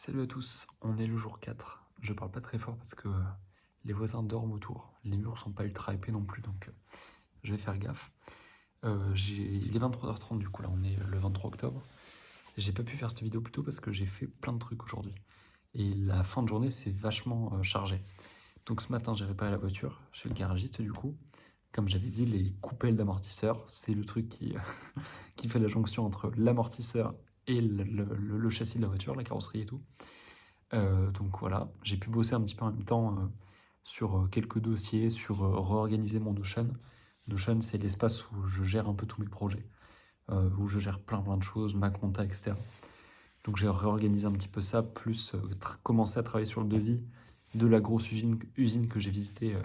Salut à tous, on est le jour 4. Je parle pas très fort parce que les voisins dorment autour. Les murs sont pas ultra épais non plus, donc je vais faire gaffe. Il est 23h30 du coup, là on est le 23 octobre. J'ai pas pu faire cette vidéo plus tôt parce que j'ai fait plein de trucs aujourd'hui. Et la fin de journée c'est vachement chargé. Donc ce matin j'ai réparé la voiture chez le garagiste du coup. Comme j'avais dit, les coupelles d'amortisseurs, c'est le truc qui, qui fait la jonction entre l'amortisseur et le châssis de la voiture, la carrosserie et tout. Donc voilà, j'ai pu bosser un petit peu en même temps sur quelques dossiers, sur réorganiser mon Notion. Notion, c'est l'espace où je gère un peu tous mes projets, où je gère plein de choses, ma compta, etc. Donc j'ai réorganisé un petit peu ça, plus commencé à travailler sur le devis de la grosse usine que j'ai visitée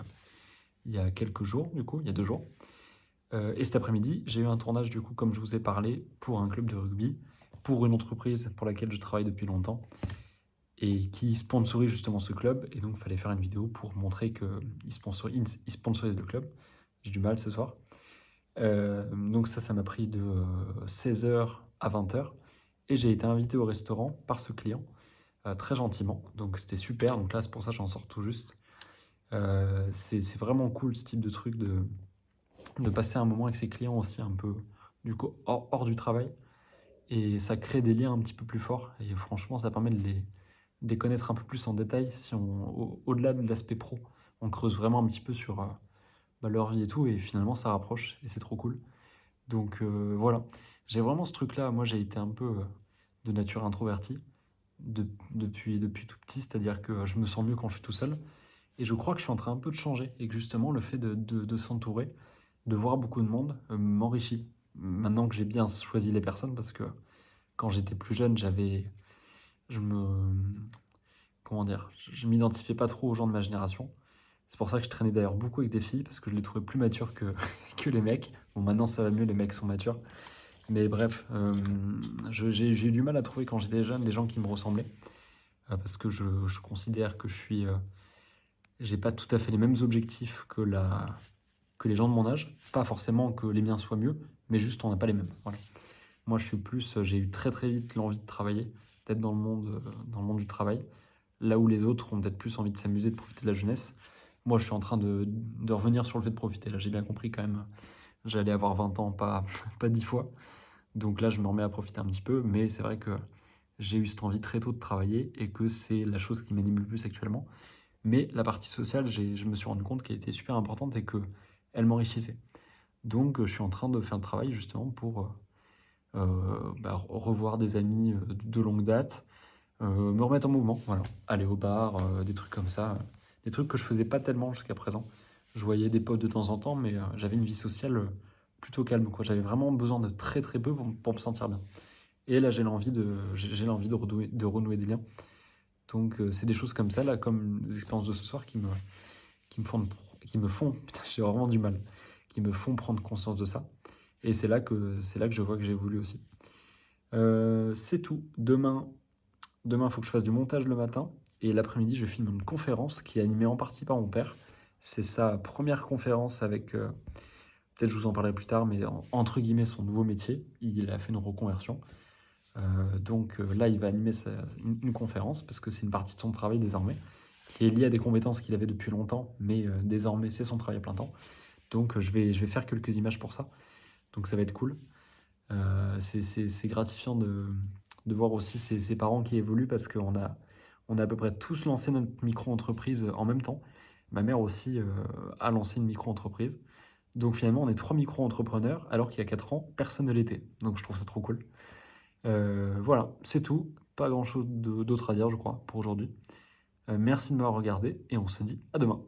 il y a quelques jours, du coup, il y a 2 jours. Et cet après-midi, j'ai eu un tournage, du coup, comme je vous ai parlé, pour un club de rugby, pour une entreprise pour laquelle je travaille depuis longtemps et qui sponsorise justement ce club. Et donc, il fallait faire une vidéo pour montrer qu'ils sponsorisent le club. J'ai du mal ce soir. Donc ça m'a pris de 16h à 20h. Et j'ai été invité au restaurant par ce client, très gentiment. Donc c'était super. Donc là, c'est pour ça que j'en sors tout juste. C'est vraiment cool ce type de truc de passer un moment avec ses clients aussi un peu du coup hors du travail. Et ça crée des liens un petit peu plus forts. Et franchement, ça permet de les connaître un peu plus en détail si au-delà de l'aspect pro, on creuse vraiment un petit peu sur leur vie et tout, et finalement ça rapproche, et c'est trop cool. Donc voilà, j'ai vraiment ce truc-là, moi j'ai été un peu de nature introvertie depuis tout petit, c'est-à-dire que je me sens mieux quand je suis tout seul, et je crois que je suis en train un peu de changer, et que justement le fait de s'entourer, de voir beaucoup de monde, m'enrichit. Maintenant que j'ai bien choisi les personnes, parce que quand j'étais plus jeune, je me, comment dire, je m'identifiais pas trop aux gens de ma génération. C'est pour ça que je traînais d'ailleurs beaucoup avec des filles, parce que je les trouvais plus matures que, que les mecs. Bon, maintenant ça va mieux, les mecs sont matures. Mais bref, j'ai eu du mal à trouver quand j'étais jeune des gens qui me ressemblaient. Parce que je considère que j'ai pas tout à fait les mêmes objectifs que les gens de mon âge. Pas forcément que les miens soient mieux, mais juste on n'a pas les mêmes. Voilà. Moi je suis plus, j'ai eu très vite l'envie de travailler, d'être dans le monde du travail. Là où les autres ont peut-être plus envie de s'amuser, de profiter de la jeunesse. Moi, je suis en train de revenir sur le fait de profiter. Là, j'ai bien compris quand même. J'allais avoir 20 ans, pas 10 fois. Donc là, je me remets à profiter un petit peu. Mais c'est vrai que j'ai eu cette envie très tôt de travailler et que c'est la chose qui m'anime le plus actuellement. Mais la partie sociale, je me suis rendu compte qu'elle était super importante et qu'elle m'enrichissait. Donc, je suis en train de faire le travail justement pour revoir des amis de longue date, me remettre en mouvement, voilà. Aller au bar, des trucs comme ça, des trucs que je faisais pas tellement jusqu'à présent. Je voyais des potes de temps en temps, mais j'avais une vie sociale plutôt calme, quoi. J'avais vraiment besoin de très peu pour me sentir bien. Et là, j'ai l'envie de renouer des liens. Donc, c'est des choses comme ça, là, comme les expériences de ce soir qui me font, putain, j'ai vraiment du mal, qui me font prendre conscience de ça. Et c'est là que je vois que j'ai voulu aussi. C'est tout. Demain, il faut que je fasse du montage le matin. Et l'après-midi, je filme une conférence qui est animée en partie par mon père. C'est sa première conférence avec, peut-être je vous en parlerai plus tard, mais entre guillemets son nouveau métier. Il a fait une reconversion. Donc là, il va animer une conférence parce que c'est une partie de son travail désormais qui est liée à des compétences qu'il avait depuis longtemps, mais désormais c'est son travail à plein temps. Donc je vais faire quelques images pour ça. Donc ça va être cool. C'est gratifiant de voir aussi ses parents qui évoluent parce on a à peu près tous lancé notre micro-entreprise en même temps. Ma mère aussi a lancé une micro-entreprise. Donc finalement, on est 3 micro-entrepreneurs alors qu'il y a 4 ans, personne ne l'était. Donc je trouve ça trop cool. Voilà, c'est tout. Pas grand-chose d'autre à dire, je crois, pour aujourd'hui. Merci de m'avoir regardé et on se dit à demain.